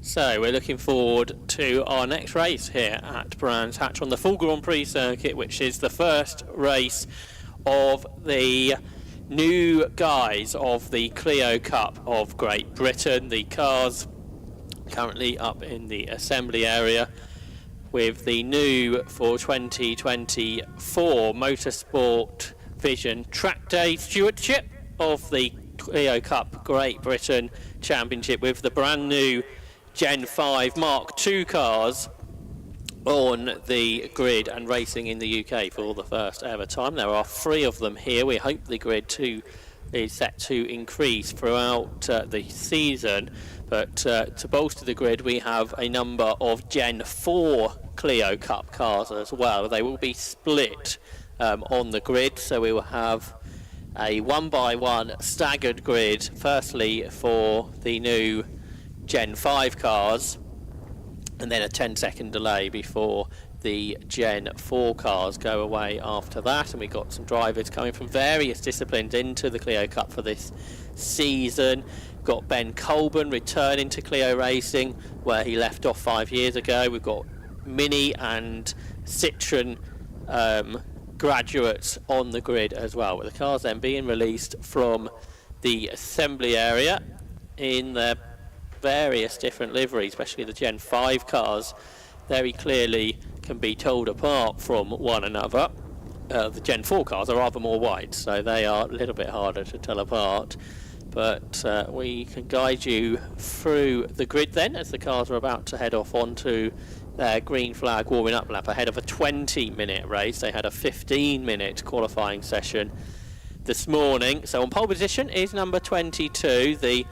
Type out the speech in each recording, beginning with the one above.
So we're looking forward to our next race here at Brands Hatch on the full Grand Prix circuit, which is the first race of the new guys of the Clio Cup of Great Britain. The cars currently up in the assembly area with the new for 2024 Motorsport Vision Track Day Stewardship of the Clio Cup Great Britain Championship, with the brand new Gen 5 Mark II cars on the grid and racing in the UK for the first ever time. There are 3 of them here. We hope the grid too is set to increase throughout the season, but to bolster the grid we have a number of Gen 4 Clio Cup cars as well. They will be split on the grid, so we will have a 1x1 staggered grid, firstly for the new Gen 5 cars, and then a 10-second delay before the Gen 4 cars go away after that. And we've got some drivers coming from various disciplines into the Clio Cup for this season. We've got Ben Colburn returning to Clio racing where he left off 5 years ago. We've got Mini and Citroen graduates on the grid as well, with the cars then being released from the assembly area in their various different liveries, especially the Gen 5 cars very clearly can be told apart from one another. The Gen 4 cars are rather more white, so they are a little bit harder to tell apart, but we can guide you through the grid then as the cars are about to head off onto their green flag warming up lap ahead of a 20-minute race. They had a 15-minute qualifying session this morning. So on pole position is number 22, the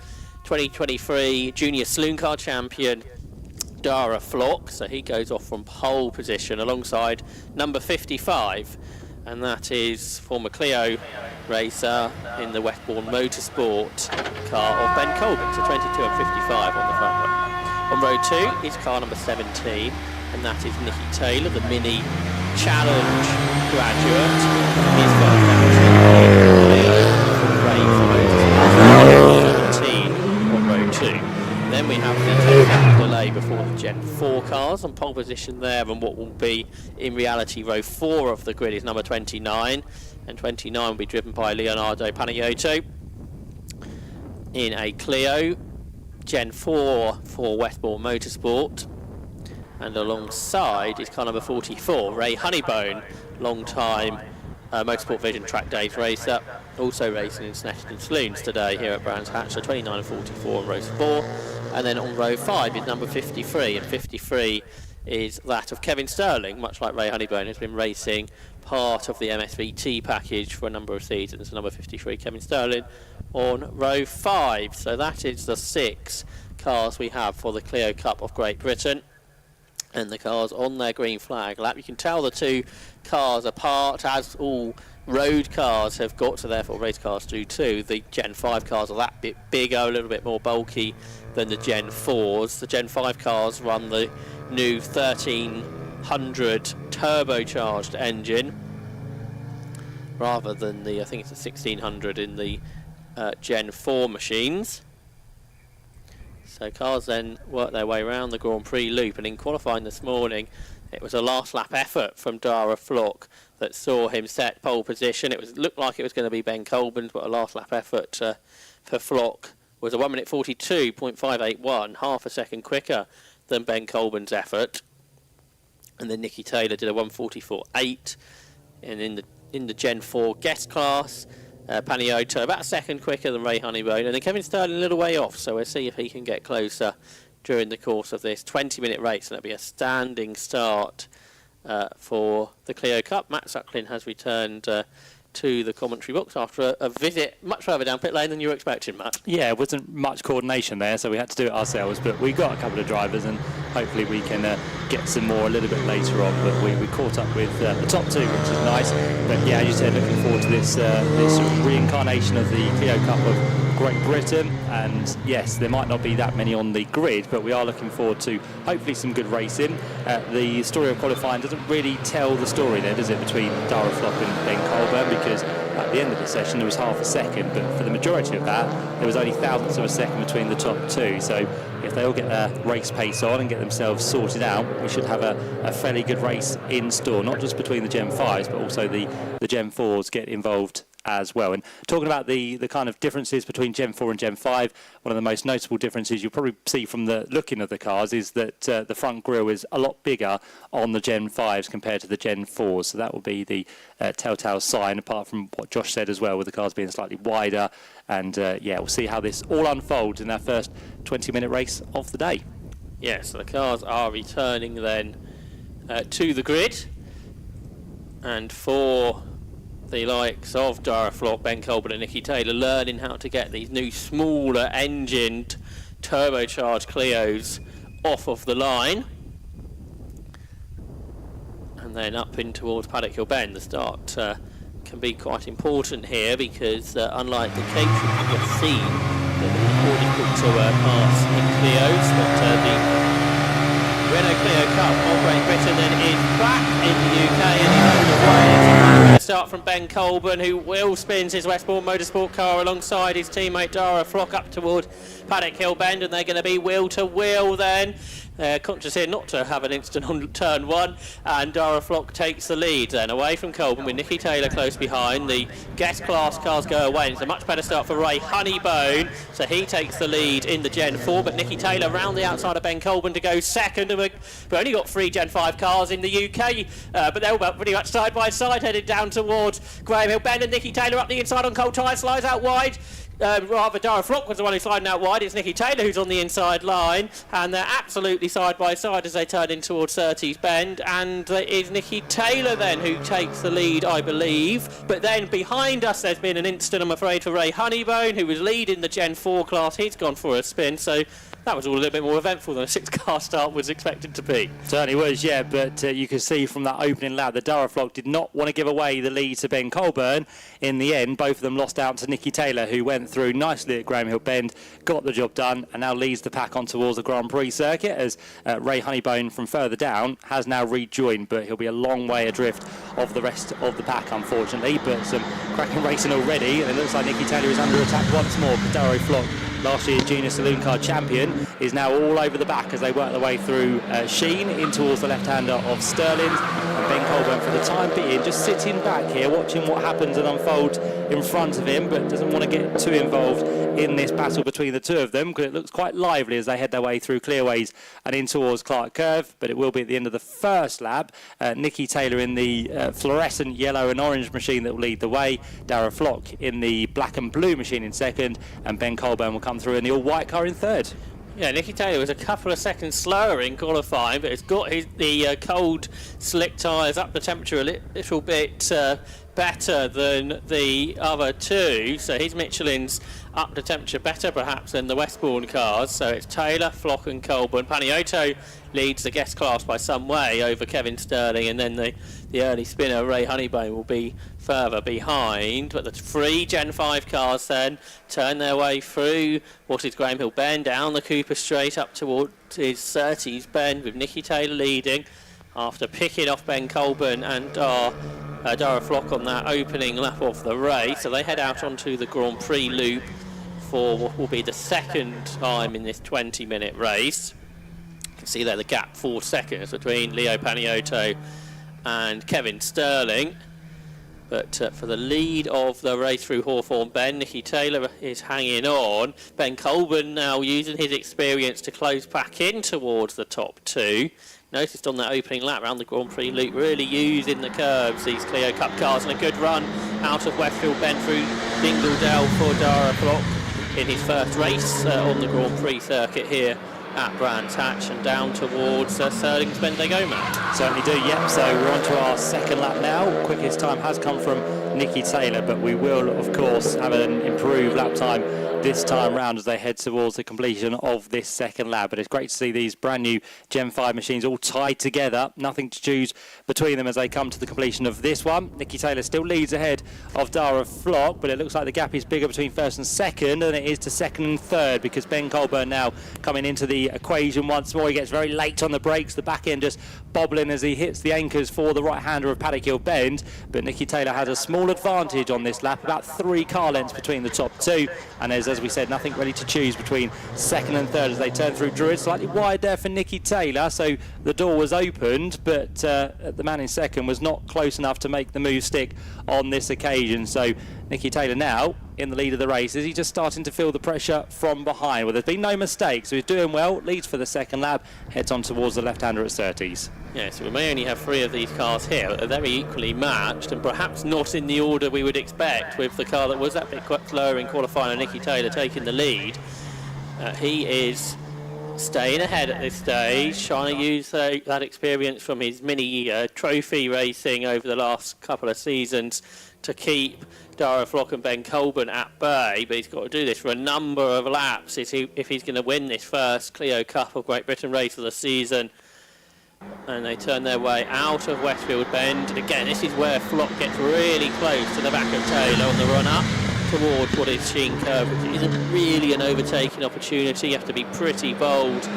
2023 Junior Saloon Car Champion Dara Flock. So he goes off from pole position alongside number 55, and that is former Clio racer in the Westbourne Motorsport car of Ben Colburn. So 22 and 55 on the front row. On row 2 is car number 17, and that is Nicky Taylor, the Mini Challenge graduate. His first outing on row 2. Then we have the 10-second delay before the Gen 4 cars on pole position there, and what will be in reality row 4 of the grid is number 29, and 29 will be driven by Leonardo Panayotto in a Clio Gen 4 for Westbourne Motorsport, and alongside is car number 44, Ray Honeybone, long-time Motorsport Vision Track Days racer, also racing in Snetterton Saloons today here at Brands Hatch. So 29 and 44 on row 4, and then on row 5 is number 53, and 53 is that of Kevin Sterling. Much like Ray Honeybone has been racing part of the MSVT package for a number of seasons. Number 53, Kevin Sterling, on row 5. So that is the 6 cars we have for the Clio Cup of Great Britain, and the cars on their green flag lap. You can tell the 2 cars apart, as all road cars have got to, therefore race cars do too. The Gen 5 cars are that bit bigger, a little bit more bulky than the Gen 4s. The Gen 5 cars run the new 1300 turbocharged engine rather than the, I think it's a 1600 in the Gen 4 machines. So cars then work their way around the Grand Prix loop, and in qualifying this morning it was a last lap effort from Dara Flock that saw him set pole position. It looked like it was going to be Ben Colburn's, but a last lap effort for Flock was a 1 minute 42.581, half a second quicker than Ben Colburn's effort. And then Nicky Taylor did a 1:44.8, and in the Gen 4 guest class, Panayotto about a second quicker than Ray Honeybone, and then Kevin Sterling a little way off, so we'll see if he can get closer during the course of this 20-minute race, and it'll be a standing start for the Clio Cup. Matt Sucklin has returned to the commentary box after a visit much further down pit lane than you were expecting, Matt. Yeah, it wasn't much coordination there, so we had to do it ourselves, but we got a couple of drivers, and hopefully we can get some more a little bit later on. But we caught up with the top 2, which is nice. But yeah, as you said, looking forward to this reincarnation of the Clio Cup of Great Britain. And yes, there might not be that many on the grid, but we are looking forward to hopefully some good racing. The story of qualifying doesn't really tell the story there, does it, between Dara Flock and Ben Colburn, because at the end of the session there was half a second, but for the majority of that there was only thousandths of a second between the top two. So if they all get their race pace on and get themselves sorted out, we should have a fairly good race in store, not just between the Gen 5s but also the Gen 4s get involved as well. And talking about the kind of differences between Gen 4 and Gen 5, one of the most notable differences you'll probably see from the looking of the cars is that the front grille is a lot bigger on the Gen 5s compared to the Gen 4s. So that will be the telltale sign, apart from what Josh said as well, with the cars being slightly wider. And yeah, we'll see how this all unfolds in our first 20-minute race of the day. Yeah, so the cars are returning then to the grid. And for the likes of Dara Flock, Ben Colburn and Nicky Taylor, learning how to get these new smaller engined turbocharged Clios off of the line. And then up in towards Paddock Hill Bend, the start can be quite important here, because unlike the Cape, you've just seen that it's difficult to pass in Clios, but the Renault Clio Cup of Great Britain then is back in the UK, and he's underway. It's a start from Ben Colburn, who will spins his Westbourne Motorsport car alongside his teammate Dara Flock up toward Paddock Hill Bend, and they're going to be wheel to wheel then. Conscious here not to have an instant on turn one, and Dara Flock takes the lead then away from Colburn with Nicky Taylor close behind. The guest class cars go away, and it's a much better start for Ray Honeybone, so he takes the lead in the Gen 4, but Nicky Taylor round the outside of Ben Colburn to go second. And we've only got 3 Gen 5 cars in the UK, but they're all pretty much side by side headed down towards Graham Hill Bend, and Nicky Taylor up the inside on cold tyres, slides out wide. Rather, Dara Flock was the one who's sliding out wide. It's Nicky Taylor who's on the inside line, and they're absolutely side by side as they turn in towards Surtees Bend, and it is Nicky Taylor then who takes the lead, I believe. But then behind us there's been an incident, I'm afraid, for Ray Honeybone, who was leading the Gen 4 class. He's gone for a spin, so that was all a little bit more eventful than a 6-car start was expected to be. Certainly was, yeah, but you can see from that opening lap that Dara Flock did not want to give away the lead to Ben Colburn. In the end, both of them lost out to Nicky Taylor, who went through nicely at Graham Hill Bend, got the job done, and now leads the pack on towards the Grand Prix circuit, as Ray Honeybone from further down has now rejoined, but he'll be a long way adrift of the rest of the pack, unfortunately. But some cracking racing already, and it looks like Nicky Taylor is under attack once more. But Dara Flock, last year's Junior Saloon Car champion, is now all over the back as they work their way through Sheen in towards the left-hander of Sterling. And Ben Colburn, for the time being, just sitting back here, watching what happens and unfolds in front of him, but doesn't want to get too involved in this battle between the two of them, because it looks quite lively as they head their way through Clearways and in towards Clark Curve. But it will be at the end of the first lap. Nicky Taylor in the fluorescent yellow and orange machine that will lead the way, Dara Flock in the black and blue machine in second, and Ben Colburn will come through in the all-white car in third. Yeah, Nicky Taylor was a couple of seconds slower in qualifying, but it's got the cold, slick tyres up the temperature a little bit better than the other two. So his Michelin's up the temperature better perhaps than the Westbourne cars. So it's Taylor, Flock and Colburn. Paniotto leads the guest class by some way over Kevin Sterling, and then the early spinner Ray Honeybone will be further behind. But the 3 Gen 5 cars then turn their way through what is Graham Hill Bend, down the Cooper Straight up towards his Surtees Bend, with Nicky Taylor leading after picking off Ben Colburn and Dara Flock on that opening lap of the race. So they head out onto the Grand Prix loop for what will be the second time in this 20-minute race. You can see there the gap, 4 seconds between Leo Paniotto and Kevin Sterling. But for the lead of the race through Hawthorne Bend, Nicky Taylor is hanging on. Ben Colburn now using his experience to close back in towards the top 2. Noticed on that opening lap around the Grand Prix loop, really using the curbs, these Clio Cup cars, and a good run out of Westfield Bend through Dingledale for Dara Flock in his first race on the Grand Prix circuit here at Brands Hatch, and down towards Sterling's Bend they go, Matt. Certainly do, yep. So we're on to our second lap now. Quickest time has come from Nicky Taylor, but we will, of course, have an improved lap time this time round as they head towards the completion of this second lap. But it's great to see these brand new Gen 5 machines all tied together. Nothing to choose between them as they come to the completion of this one. Nicky Taylor still leads ahead of Dara Flock, but it looks like the gap is bigger between first and second than it is to second and third, because Ben Colburn now coming into the equation once more. He gets very late on the brakes, the back end just bobbling as he hits the anchors for the right-hander of Paddock Hill Bend. But Nicky Taylor has a small advantage on this lap, about 3 car lengths between the top two, and there's, as we said, nothing really to choose between second and third as they turn through Druid. Slightly wide there for Nicky Taylor, so the door was opened, but the man in second was not close enough to make the move stick on this occasion. So Nicky Taylor now in the lead of the race. Is he just starting to feel the pressure from behind? Well, there's been no mistakes, so he's doing well, leads for the second lap, heads on towards the left-hander at Surtees. Yeah, so we may only have 3 of these cars here, but they're very equally matched and perhaps not in the order we would expect, with the car that was that bit quite slower in qualifying and Nicky Taylor taking the lead. He is staying ahead at this stage, trying to use that experience from his mini trophy racing over the last couple of seasons to keep Dara Flock and Ben Colburn at bay, but he's got to do this for a number of laps if he's going to win this first Clio Cup of Great Britain race of the season. And they turn their way out of Westfield Bend. And again, this is where Flock gets really close to the back of Taylor on the run-up towards what is Sheen Curve, which isn't really an overtaking opportunity. You have to be pretty bold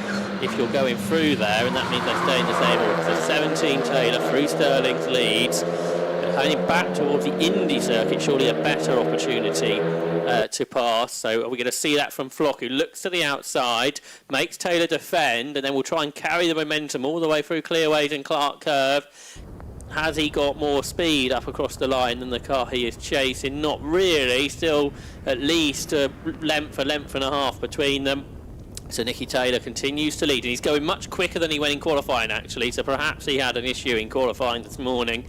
if you're going through there, and that means they stay in the same order. So 17 Taylor through Sterling's leads. Heading back towards the Indy circuit, surely a better opportunity to pass. So are we going to see that from Flock, who looks to the outside, makes Taylor defend, and then we'll try and carry the momentum all the way through Clearways and Clark Curve. Has he got more speed up across the line than the car he is chasing? Not really. Still at least a length and a half between them. So Nicky Taylor continues to lead, and he's going much quicker than he went in qualifying, actually. So perhaps he had an issue in qualifying this morning.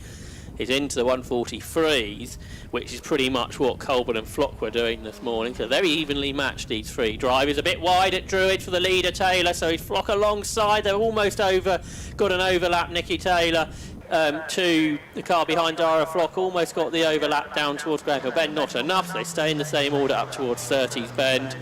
He's into the 143s, which is pretty much what Colburn and Flock were doing this morning. So very evenly matched, these 3 drivers. A bit wide at Druid for the leader, Taylor, so he's Flock alongside. They're almost over, got an overlap, Nicky Taylor, to the car behind Dara Flock. Almost got the overlap down towards Granville Bend, not enough. So they stay in the same order up towards Surtees Bend.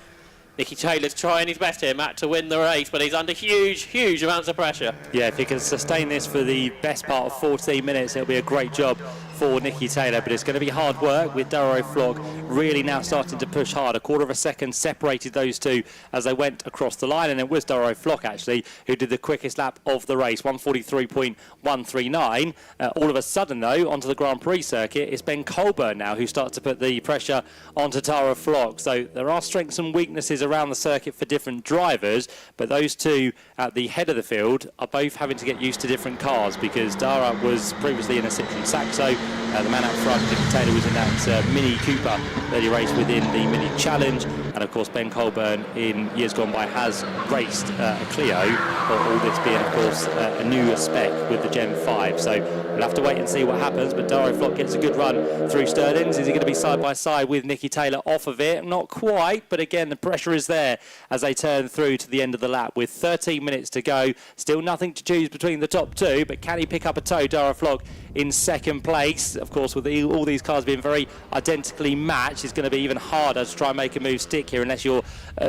Nicky Taylor's trying his best here, Matt, to win the race, but he's under huge amounts of pressure. Yeah, if he can sustain this for the best part of 14 minutes, it'll be a great job for Nicky Taylor, but it's going to be hard work with Dara Flock really now starting to push hard. A quarter of a second separated those two as they went across the line, and it was Dara Flock actually who did the quickest lap of the race, 143.139. All of a sudden though, onto the Grand Prix circuit, it's Ben Colburn now who starts to put the pressure onto Dara Flock. So there are strengths and weaknesses around the circuit for different drivers, but those two at the head of the field are both having to get used to different cars, because Dara was previously in a Citroen Saxo. The man out front, Nicky Taylor, was in that Mini Cooper that he raced within the Mini Challenge, and of course Ben Colburn in years gone by has raced a Clio, all this being of course a newer spec with the Gen 5. So we'll have to wait and see what happens, but Dara Flock gets a good run through Sterling's. Is he going to be side by side with Nicky Taylor off of it? Not quite, but again the pressure is there as they turn through to the end of the lap with 13 minutes to go. Still nothing to choose between the top two, but can he pick up a toe? Dara Flock in second place. Of course, with all these cars being very identically matched, it's going to be even harder to try and make a move stick here unless you're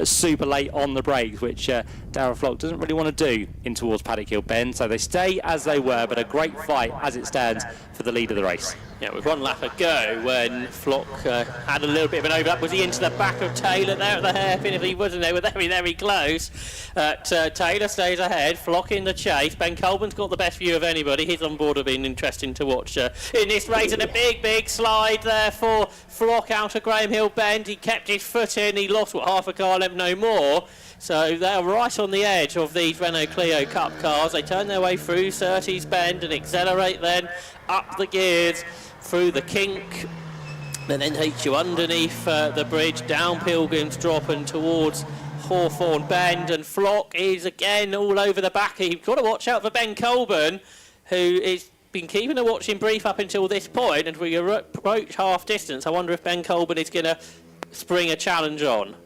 super late on the brakes, which Dara Flock doesn't really want to do in towards Paddock Hill Bend. So they stay as they were, but a great fight as it stands for the lead of the race. Yeah, with 1 lap ago when Flock had a little bit of an overlap. Was he into the back of Taylor there at the hairpin? If he wasn't, they were very close. Taylor stays ahead, Flock in the chase. Ben Colburn's got the best view of anybody. His on board have been interesting to watch in this race, and a big slide there for Flock out of Graham Hill Bend. He kept his foot in, he lost half a car length, no more. So they're right on the edge of these Renault Clio Cup cars. They turn their way through Surtees Bend and accelerate then up the gears through the kink, and then takes you underneath the bridge, down Pilgrim's Drop and towards Hawthorne Bend. And Flock is again all over the back. You've got to watch out for Ben Colburn, who is been keeping a watching brief up until this point, and we approach half distance. I wonder if Ben Colburn is going to spring a challenge on.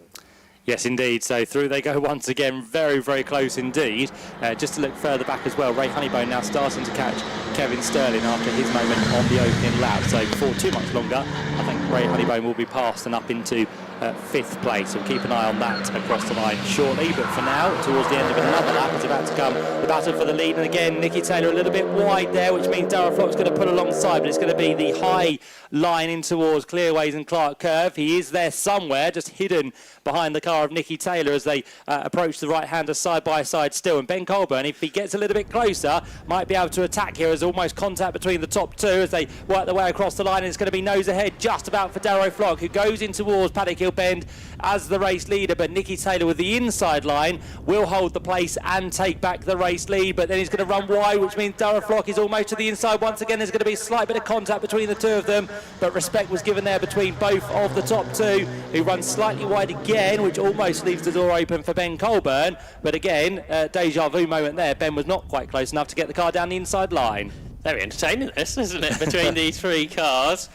Yes, indeed. So through they go once again, very close indeed. Just to look further back as well, Ray Honeybone now starting to catch Kevin Sterling after his moment on the opening lap. So before too much longer, I think Ray Honeybone will be passed and up into 5th place. We'll keep an eye on that across the line shortly, but for now, towards the end of another lap, it's about to come the battle for the lead. And again, Nicky Taylor a little bit wide there, which means Darragh Flock's going to pull alongside, but it's going to be the high line in towards Clearways and Clark Curve. He is there somewhere, just hidden behind the car of Nicky Taylor as they approach the right-hander side by side still. And Ben Colburn, if he gets a little bit closer, might be able to attack here. There's almost contact between the top two as they work their way across the line, and it's going to be nose ahead just about for Darragh Flock, who goes in towards Paddock Hill Bend as the race leader. But Nicky Taylor with the inside line will hold the place and take back the race lead, but then he's going to run wide, which means Darragh Flock is almost to the inside once again. There's going to be a slight bit of contact between the two of them, but respect was given there between both of the top two, who run slightly wide again, which almost leaves the door open for Ben Colburn. But again, deja vu moment there. Ben was not quite close enough to get the car down the inside line. Very entertaining this, isn't it, between these three cars.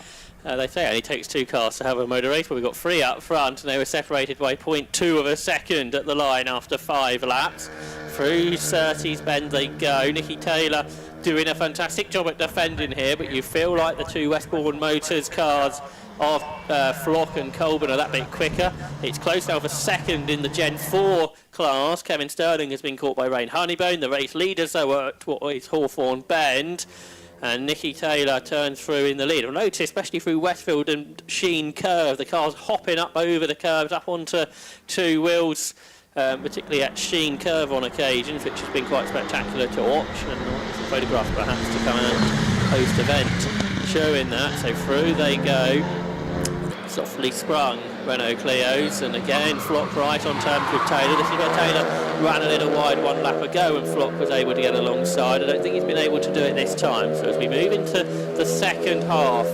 They say it only takes 2 cars to have a motor race, but we've got 3 up front, and they were separated by 0.2 of a second at the line after 5 laps. Through Surtees Bend they go. Nicky Taylor doing a fantastic job at defending here, but you feel like the 2 Westbourne Motors cars of Flock and Colburn are that bit quicker. It's close now for second in the Gen 4 class. Kevin Sterling has been caught by Ray Honeybone. The race leaders, though, are at what is Hawthorne Bend. And Nicky Taylor turns through in the lead. I'll notice, especially through Westfield and Sheen Curve, the cars hopping up over the curves, up onto 2 wheels, particularly at Sheen Curve on occasions, which has been quite spectacular to watch. And some photographs perhaps to come out post-event showing that. So through they go. Softly sprung Renault Clios, and again Flock right on terms with Taylor. This is where Taylor ran a little wide 1 lap ago and Flock was able to get alongside. I don't think he's been able to do it this time. So as we move into the second half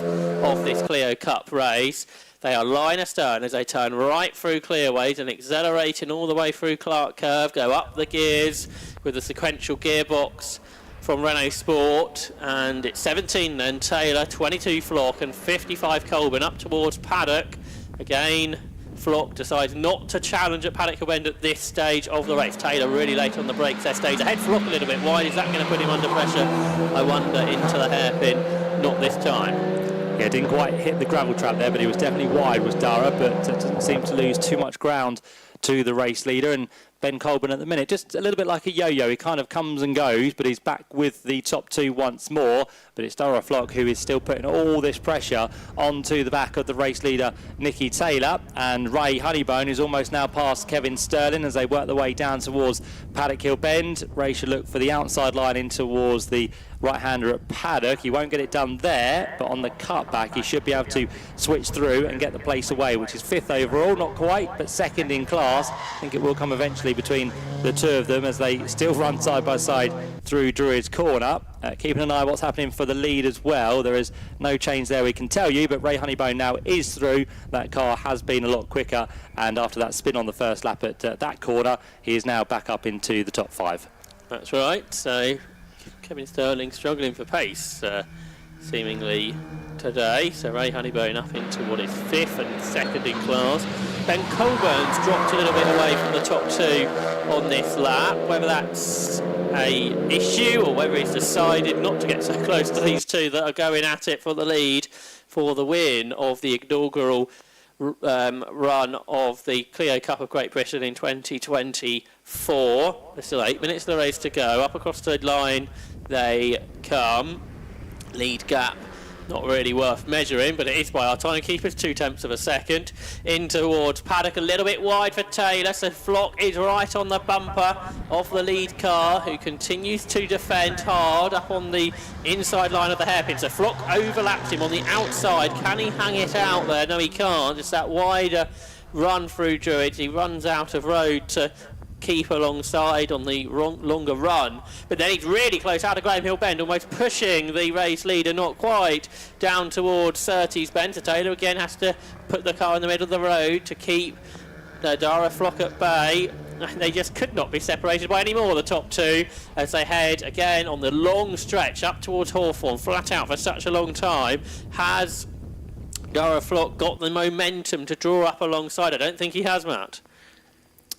of this Clio Cup race, they are line astern as they turn right through Clearways and accelerating all the way through Clark Curve, go up the gears with a sequential gearbox from Renault Sport, and it's 17 then Taylor, 22 Flock and 55 Colburn up towards Paddock. Again, Flock decides not to challenge at Paddock Hill Bend at this stage of the race. Taylor really late on the brakes there, stays ahead. Flock a little bit wide. Is that going to put him under pressure? I wonder, into the hairpin. Not this time. Yeah, didn't quite hit the gravel trap there, but he was definitely wide, was Darragh, but doesn't seem to lose too much ground to the race leader. And Ben Colburn at the minute, just a little bit like a yo-yo. He kind of comes and goes, but he's back with the top 2 once more. But it's Darragh Flock who is still putting all this pressure onto the back of the race leader, Nicky Taylor. And Ray Honeybone is almost now past Kevin Sterling as they work their way down towards Paddock Hill Bend. Ray should look for the outside line in towards the right-hander at Paddock. He won't get it done there, but on the cutback he should be able to switch through and get the place away, which is 5th overall, not quite, but 2nd in class. I think it will come eventually between the 2 of them as they still run side by side through Druids Corner. Keeping an eye on what's happening for the lead as well. There is no change there, we can tell you, but Ray Honeybone now is through. That car has been a lot quicker, and after that spin on the first lap at that corner, he is now back up into the top 5. That's right. So Kevin Sterling struggling for pace, seemingly today. So Ray Honeybone up into what is 5th and 2nd in class. Ben Colburn's dropped a little bit away from the top 2 on this lap. Whether that's a issue or whether he's decided not to get so close to these 2 that are going at it for the lead for the win of the inaugural run of the Clio Cup of Great Britain in 2024. There's still 8 minutes of the race to go. Up across the line they come. Lead gap not really worth measuring, but it is by our timekeepers, 0.2 of a second. In towards Paddock, a little bit wide for Taylor, so Flock is right on the bumper of the lead car, who continues to defend hard up on the inside line of the hairpin. So Flock overlaps him on the outside. Can he hang it out there? No, he can't. It's that wider run through Druids. He runs out of road to keep alongside on the longer run, but then he's really close out of Graham Hill Bend, almost pushing the race leader, not quite, down towards Surtees Bend. So Taylor again has to put the car in the middle of the road to keep Darragh Flock at bay. They just could not be separated by any more, the top 2, as they head again on the long stretch up towards Hawthorne, flat out for such a long time. Has Darragh Flock got the momentum to draw up alongside? I don't think he has, Matt.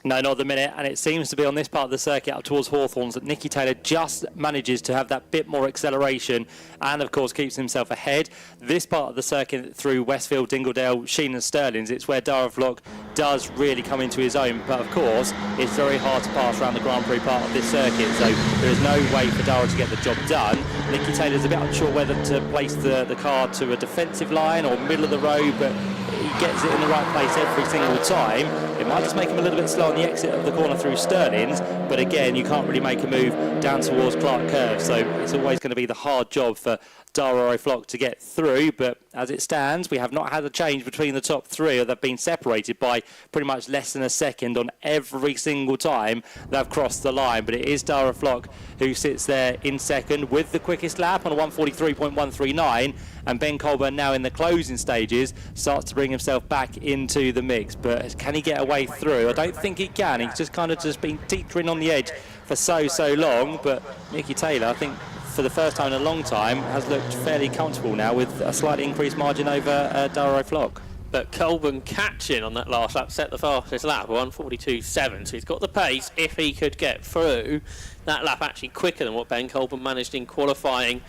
No, not at the minute, and it seems to be on this part of the circuit up towards Hawthorns that Nicky Taylor just manages to have that bit more acceleration and, of course, keeps himself ahead. This part of the circuit through Westfield, Dingledale, Sheen and Stirlings, it's where Dara Vlok does really come into his own, but, of course, it's very hard to pass around the Grand Prix part of this circuit, so there is no way for Dara to get the job done. Nicky Taylor's a bit unsure whether to place the car to a defensive line or middle of the road, but he gets it in the right place every single time. It might just make him a little bit slow on the exit of the corner through Stirlings, but again, you can't really make a move down towards Clark Curve, so it's always going to be the hard job for Dara Vlok to get through. But as it stands, we have not had a change between the top three, or they've been separated by pretty much less than a second on every single time they've crossed the line. But it is Dara Vlok who sits there in second with the quickest lap on a 1:43.139, and Ben Colburn now in the closing stages starts to bring himself back into the mix. But can he get away through? I don't think he can. He's just kind of been teetering on the edge for so long. But Nicky Taylor, I think, for the first time in a long time, has looked fairly comfortable now with a slightly increased margin over Dara Vlok. But Colburn catching on that last lap set the fastest lap, 1:42.7. So he's got the pace if he could get through that lap, actually quicker than what Ben Colburn managed in qualifying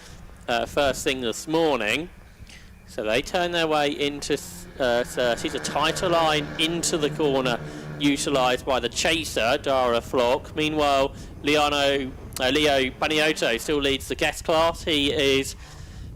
first thing this morning. So they turn their way into 30s, a tighter line into the corner utilised by the chaser, Dara Vlok. Meanwhile, Leo Paniotto still leads the guest class. He is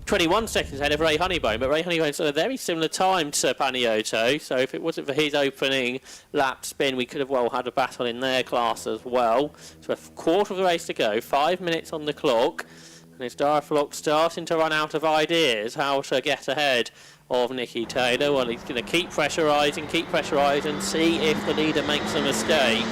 21 seconds ahead of Ray Honeybone, but Ray Honeybone's at a very similar time to Paniotto, so if it wasn't for his opening lap spin, we could have well had a battle in their class as well. So a quarter of the race to go, 5 minutes on the clock, and it's Dara Vlok starting to run out of ideas how to get ahead of Nicky Taylor. Well, he's going to keep pressurising, and see if the leader makes a mistake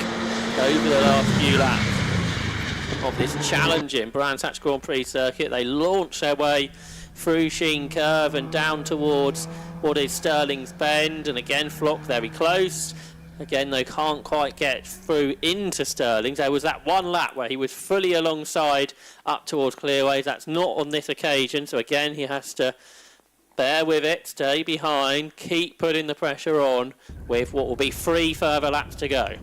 over the last few laps of this challenging Brands Hatch Grand Prix circuit. They launch their way through Sheen Curve and down towards what is Stirling's Bend, and again Vlok very close. Again, they can't quite get through into Stirling's. There was that one lap where he was fully alongside up towards Clearways. That's not on this occasion, so again he has to bear with it, stay behind, keep putting the pressure on with what will be 3 further laps to go.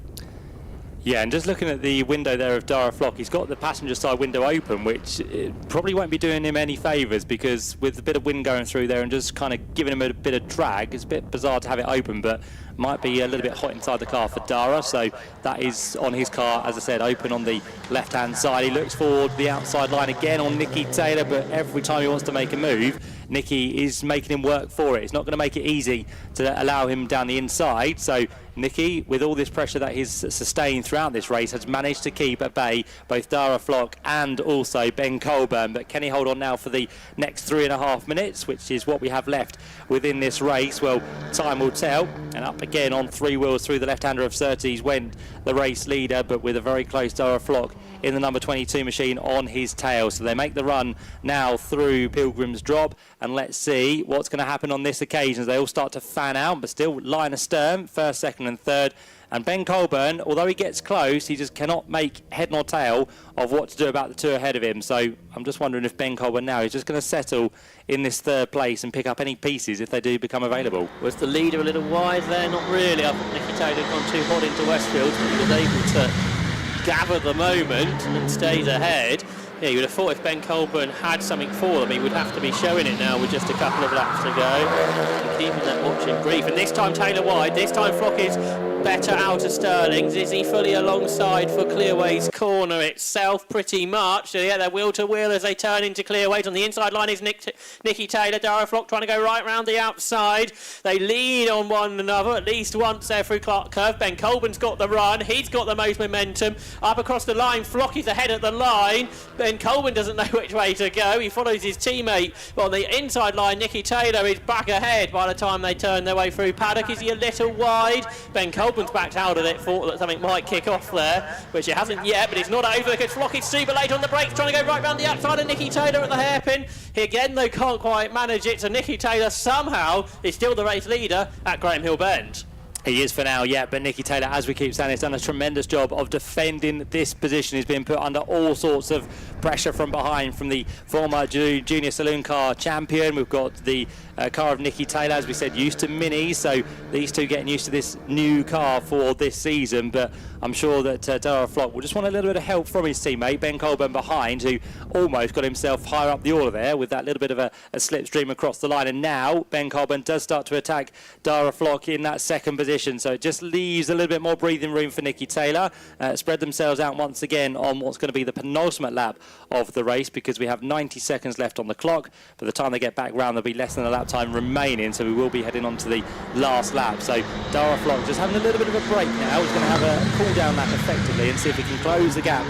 Yeah, and just looking at the window there of Dara Vlok, he's got the passenger side window open, which probably won't be doing him any favours, because with a bit of wind going through there and just kind of giving him a bit of drag, it's a bit bizarre to have it open, but might be a little bit hot inside the car for Dara. So that is on his car, as I said, open on the left-hand side. He looks forward the outside line again on Nicky Taylor, but every time he wants to make a move, Nicky is making him work for it. It's not going to make it easy to allow him down the inside. So Nicky, with all this pressure that he's sustained throughout this race, has managed to keep at bay both Dara Vlok and also Ben Colburn. But can he hold on now for the next 3.5 minutes, which is what we have left within this race? Well, time will tell. And up again on 3 wheels through the left-hander of Surtees went the race leader, but with a very close Dara Vlok in the number 22 machine on his tail. So they make the run now through Pilgrim's Drop, and let's see what's going to happen on this occasion as they all start to fan out, but still line astern, first, second and third. And Ben Colburn, although he gets close, he just cannot make head nor tail of what to do about the 2 ahead of him. So I'm just wondering if Ben Colburn now is just going to settle in this 3rd place and pick up any pieces if they do become available. Was the leader a little wide there? Not really. I think Nicky Taylor had gone too hot into Westfield, but he was able to gather the moment and stays ahead. Yeah, you would have thought if Ben Colburn had something for them, he would have to be showing it now with just a couple of laps to go. And keeping that watching brief. And this time Taylor wide, this time Vlok is better out of Stirling's. Is he fully alongside for Clearways corner itself? Pretty much. So yeah, they're wheel to wheel as they turn into Clearways. On the inside line is Nicky Taylor. Dara Vlok trying to go right round the outside. They lean on one another at least once there through Clark Curve. Ben Colburn's got the run. He's got the most momentum. Up across the line, Vlok is ahead at the line. Ben Colburn doesn't know which way to go. He follows his teammate. But on the inside line, Nicky Taylor is back ahead by the time they turn their way through Paddock. Is he a little wide? Ben Colburn's backed out of it, thought that something might kick off there, which it hasn't yet, but it's not over because Vlok is super late on the brakes, trying to go right round the outside of Nicky Taylor at the hairpin. He again, though, can't quite manage it, so Nicky Taylor somehow is still the race leader at Graham Hill Bend. He is for now, yeah, but Nicky Taylor, as we keep saying, has done a tremendous job of defending this position. He's been put under all sorts of pressure from behind from the former junior saloon car champion. We've got the car of Nicky Taylor, as we said, used to minis, so these two getting used to this new car for this season, but I'm sure that Dara Flock will just want a little bit of help from his teammate, Ben Colburn behind, who almost got himself higher up the order there with that little bit of a slipstream across the line, and now Ben Colburn does start to attack Dara Flock in that second position, so it just leaves a little bit more breathing room for Nicky Taylor. Spread themselves out once again on what's going to be the penultimate lap of the race, because we have 90 seconds left on the clock. By the time they get back round, there'll be less than a lap time remaining, so we will be heading on to the last lap. So Dara Flock just having a little bit of a break now. He's going to have a cool down lap effectively and see if he can close the gap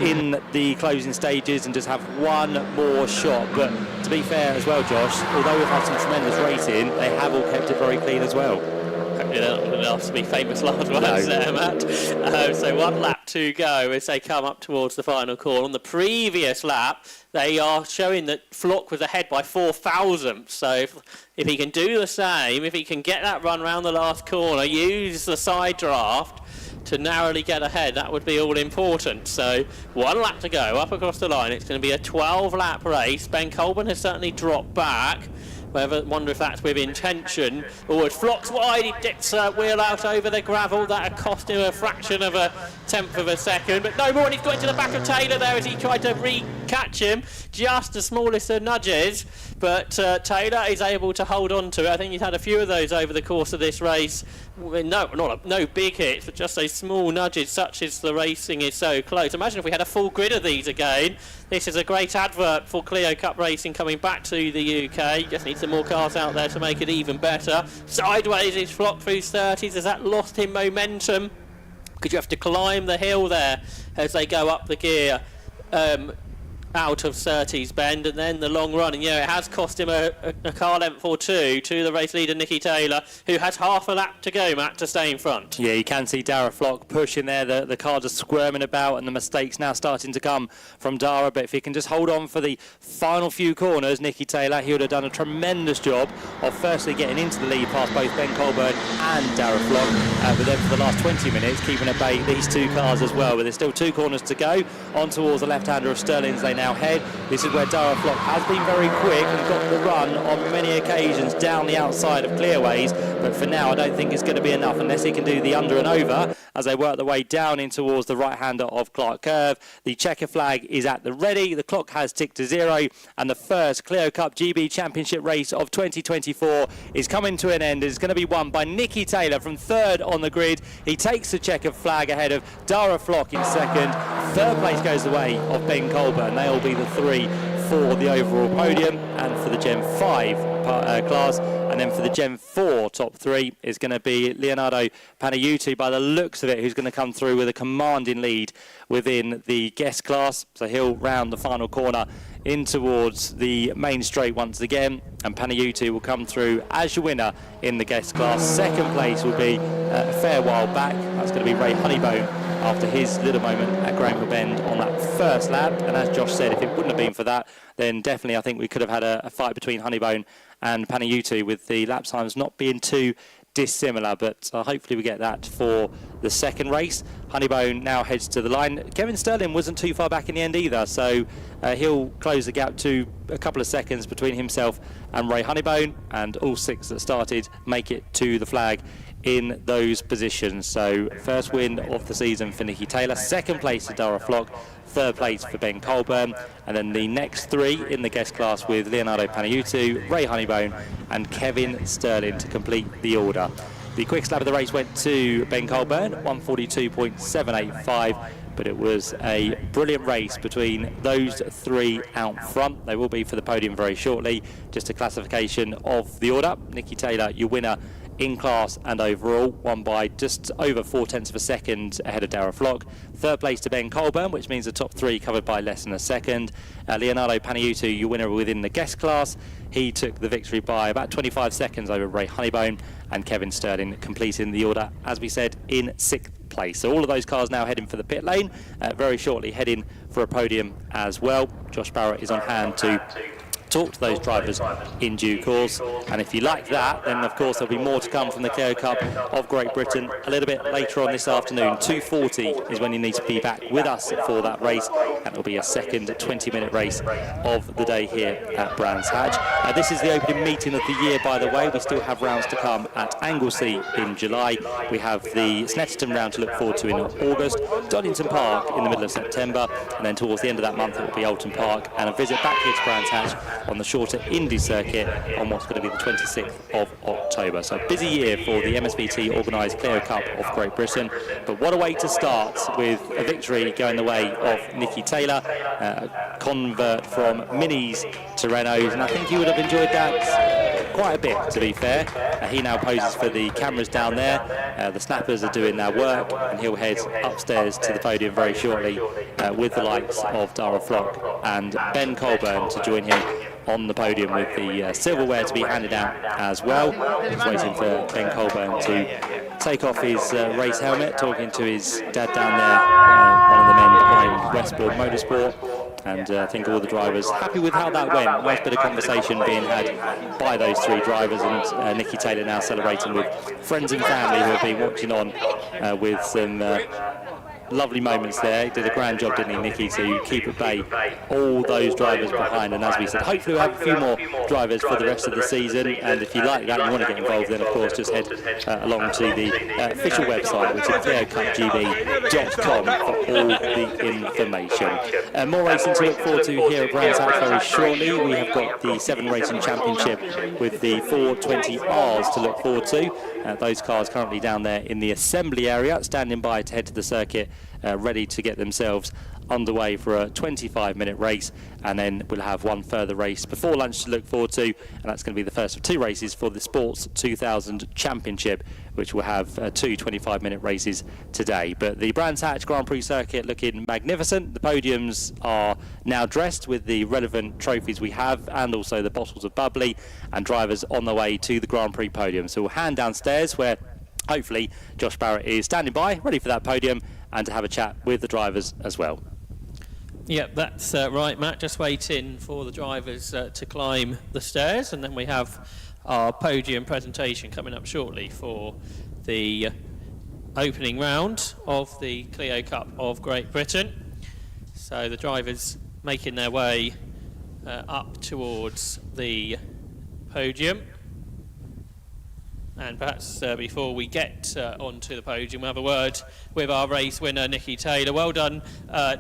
in the closing stages and just have one more shot. But to be fair as well, Josh, although we've had some tremendous racing, they have all kept it very clean as well. It'll have to be famous last words there, Matt. So 1 lap to go as they come up towards the final corner. On the previous lap, they are showing that Flock was ahead by 4 thousandths. So if he can do the same, if he can get that run round the last corner, use the side draft to narrowly get ahead, that would be all important. So 1 lap to go, up across the line. It's going to be a 12-lap race. Ben Colburn has certainly dropped back. Wonder if that's with intention. Forward, Flock's wide, he dips wheel out over the gravel. That cost him a fraction of a tenth of a second, but no more, and he's got into the back of Taylor there as he tried to re-catch him. Just the smallest of nudges, but Taylor is able to hold on to it. I think he's had a few of those over the course of this race. No big hits, but just those small nudges, such as the racing is so close. Imagine if we had a full grid of these again. This is a great advert for Clio Cup racing coming back to the UK. Just need some more cars out there to make it even better. Sideways is Flock through 30s. Has that lost him momentum? Because you have to climb the hill there as they go up the gear out of Surtees Bend, and then the long run. And yeah, it has cost him a car length or two to the race leader Nicky Taylor, who has half a lap to go, Matt, to stay in front. Yeah, you can see Dara Flock pushing there, the car just squirming about, and the mistakes now starting to come from Dara. But if he can just hold on for the final few corners, Nicky Taylor, he would have done a tremendous job of firstly getting into the lead past both Ben Colburn and Dara Flock, but then for the last 20 minutes keeping at bay these two cars as well. But there's still 2 corners to go on towards the left-hander of Sterling's. They now head. This is where Dara Flock has been very quick and got the run on many occasions down the outside of clearways, but for now I don't think it's going to be enough unless he can do the under and over as they work their way down in towards the right-hander of Clark Curve. The checker flag is at the ready, the clock has ticked to 0, and the first Clio Cup GB Championship race of 2024 is coming to an end. It's going to be won by Nicky Taylor from 3rd on the grid. He takes the checker flag ahead of Dara Flock in 2nd. 3rd place goes the way of Ben Colburn. They'll be the 3 for the overall podium, and for the Gen 5 class, and then for the Gen 4 top 3 is going to be Leonardo Panayiotou, by the looks of it, who's going to come through with a commanding lead within the guest class. So he'll round the final corner in towards the main straight once again, and Panayiotou will come through as your winner in the guest class. 2nd place will be a fair while back. That's going to be Ray Honeybone after his little moment at Granville Bend on that 1st lap. And as Josh said, if it wouldn't have been for that, then definitely I think we could have had a fight between Honeybone and Panayiotou, with the lap times not being too dissimilar, but hopefully we get that for the 2nd race. Honeybone now heads to the line. Kevin Sterling wasn't too far back in the end either, so he'll close the gap to a couple of seconds between himself and Ray Honeybone, and all 6 that started make it to the flag in those positions. So 1st win of the season for Nicky Taylor, 2nd place for Dara Flock, 3rd place for Ben Colburn, and then the next 3 in the guest class with Leonardo Panayiotou, Ray Honeybone and Kevin Sterling to complete the order. The quickest lap of the race went to Ben Colburn, 1:42.785, but it was a brilliant race between those 3 out front. They will be for the podium very shortly. Just a classification of the order: Nicky Taylor, your winner in class and overall, won by just over 0.4 of a second ahead of Dara Flock. 3rd place to Ben Colburn, which means the top 3 covered by less than a second. Leonardo Panayiotou, your winner within the guest class. He took the victory by about 25 seconds over Ray Honeybone, and Kevin Sterling completing the order, as we said, in 6th place. So all of those cars now heading for the pit lane, very shortly heading for a podium as well. Josh Barrett is on hand to talk to those drivers in due course. And if you like that, then of course there'll be more to come from the Clio Cup of Great Britain a little bit later on this afternoon. 2:40 is when you need to be back with us for that race. That will be a second 20-minute race of the day here at Brands Hatch. This is the opening meeting of the year, by the way. We still have rounds to come at Anglesey in July. We have the Snetterton round to look forward to in August, Donington Park in the middle of September, and then towards the end of that month it will be Oulton Park, and a visit back here to Brands Hatch on the shorter Indy circuit on what's going to be the 26th of October. So busy year for the MSVT organised Clio Cup of Great Britain, but what a way to start with a victory going the way of Nicky Taylor, a convert from Minis to Renaults, and I think he would have enjoyed that quite a bit, to be fair. He now poses for the cameras down there. The snappers are doing their work, and he'll head upstairs to the podium very shortly with the likes of Dara Flock and Ben Colburn to join him on the podium with the silverware to be handed out as well. He's waiting for Ben Colburn to take off his race helmet, talking to his dad down there, one of the men behind Westbourne Motorsport. And I think all the drivers happy with how that went. Nice bit of conversation being had by those three drivers, and Nicky Taylor now celebrating with friends and family who have been watching on with some lovely moments there. He did a grand job, didn't he, Nicky, to keep at bay all those drivers behind. And as we said, hopefully we'll have a few more drivers for the rest of the season. And if you like that and you want to get involved, then of course just head along to the official website, which is cliocupgb.com, for all the information. More racing to look forward to here at Brands Hatch very shortly. We have got the 7 Racing Championship with the 420Rs to look forward to. Those cars currently down there in the assembly area, standing by to head to the circuit, ready to get themselves underway for a 25-minute race, and then we'll have one further race before lunch to look forward to, and that's going to be the first of 2 races for the Sports 2000 Championship, which will have 2 25-minute races today. But the Brands Hatch Grand Prix circuit looking magnificent. The podiums are now dressed with the relevant trophies we have, and also the bottles of bubbly, and drivers on the way to the Grand Prix podium. So we'll hand downstairs where hopefully Josh Barrett is standing by, ready for that podium, and to have a chat with the drivers as well. Yep, that's right, Matt. Just waiting for the drivers to climb the stairs, and then we have our podium presentation coming up shortly for the opening round of the Clio Cup of Great Britain. So the drivers making their way up towards the podium. And perhaps before we get onto the podium, we'll have a word with our race winner, Nicky Taylor. Well done,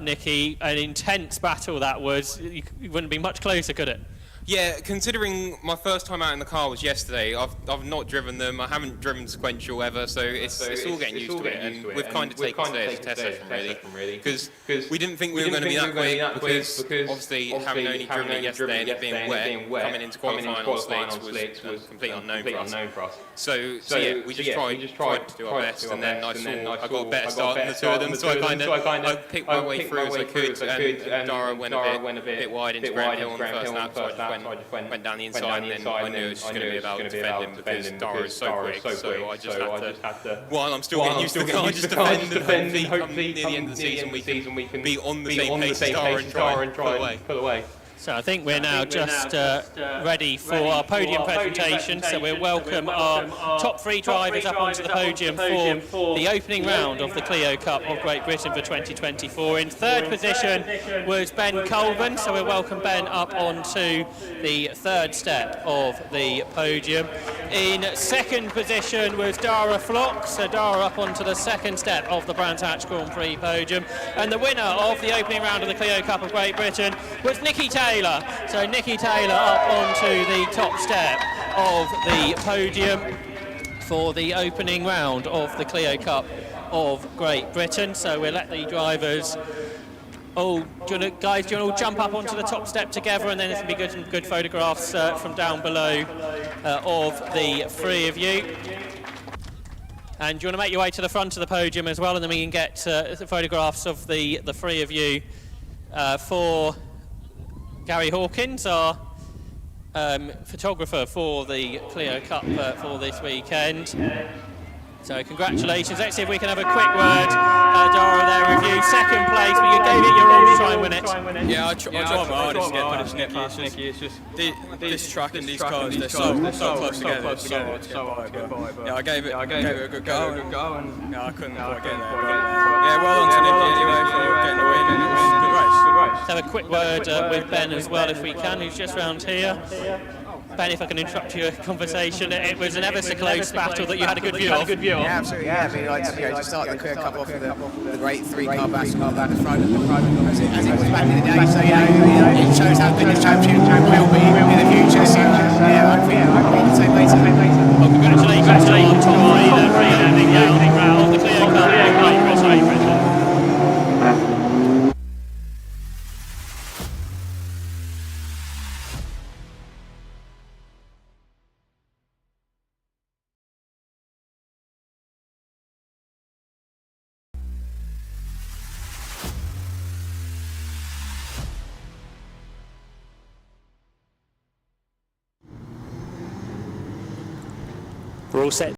Nicky. An intense battle that was. You wouldn't be much closer, could it? Yeah, considering my first time out in the car was yesterday, I've not driven them. I haven't driven sequential ever, so it's all getting used to it. And we've kind of taken today's test session really, because we didn't think we were going to be that quick, because obviously having only driven it yesterday and it being wet, coming into qualifying on slicks was completely unknown for us. So yeah, we just tried to do our best, and then I got a better start than the two of them, so I picked my way through as I could, and Dara went a bit wide into Grand Hill on the first lap, so I just went down the inside, and then I knew it was just going to be about defending because Dara is so quick, so I just had to, while I'm still getting used to the car, just defend, and hopefully near the end of the season we can be on the same pace as Dara and try and pull away. So I think we're now just ready for our podium presentation. So we'll welcome our top 3 drivers up onto the podium for the opening round of the Clio Cup of Great Britain for 2024. In 3rd position was Ben Colburn, so we'll welcome Ben up onto the 3rd step of the podium. In 2nd position was Dara Flock, so Dara up onto the 2nd step of the Brands Hatch Grand Prix podium. And the winner of the opening round of the Clio Cup of Great Britain was Nicky Taylor. So Nicky Taylor up onto the top step of the podium for the opening round of the Clio Cup of Great Britain. So we'll let the drivers do you want to all jump up onto the top step together, and then there's going to be good photographs from down below of the 3 of you. And do you want to make your way to the front of the podium as well, and then we can get photographs of the 3 of you for Gary Hawkins, our photographer for the Clio Cup for this weekend. So congratulations. Let's see if we can have a quick word, Dara, their review. Second place, but you gave it your all to try and win it. Yeah, I tried my hardest to get past Nicky. It's just this track and these cars, they're so close together. It's so hard to get by. Yeah, I gave it a good go, and I couldn't quite get there. Yeah, well done to Nicky anyway for getting the win, and it was a good race. Let's have a quick word with Ben as well, if we can, who's just round here. Ben, if I can interrupt your conversation, it was an ever so close battle that you had a good view of. Yeah, absolutely. Yeah, I mean, like, to start the Clio Cup off with the great three-car battle at the front, as it was back in the day. So it shows how good the championship will be in the future. So yeah, hopefully we can take later. Well, congratulations to our top three then for the opening round of the Clio Cup. Great pressure. We're all set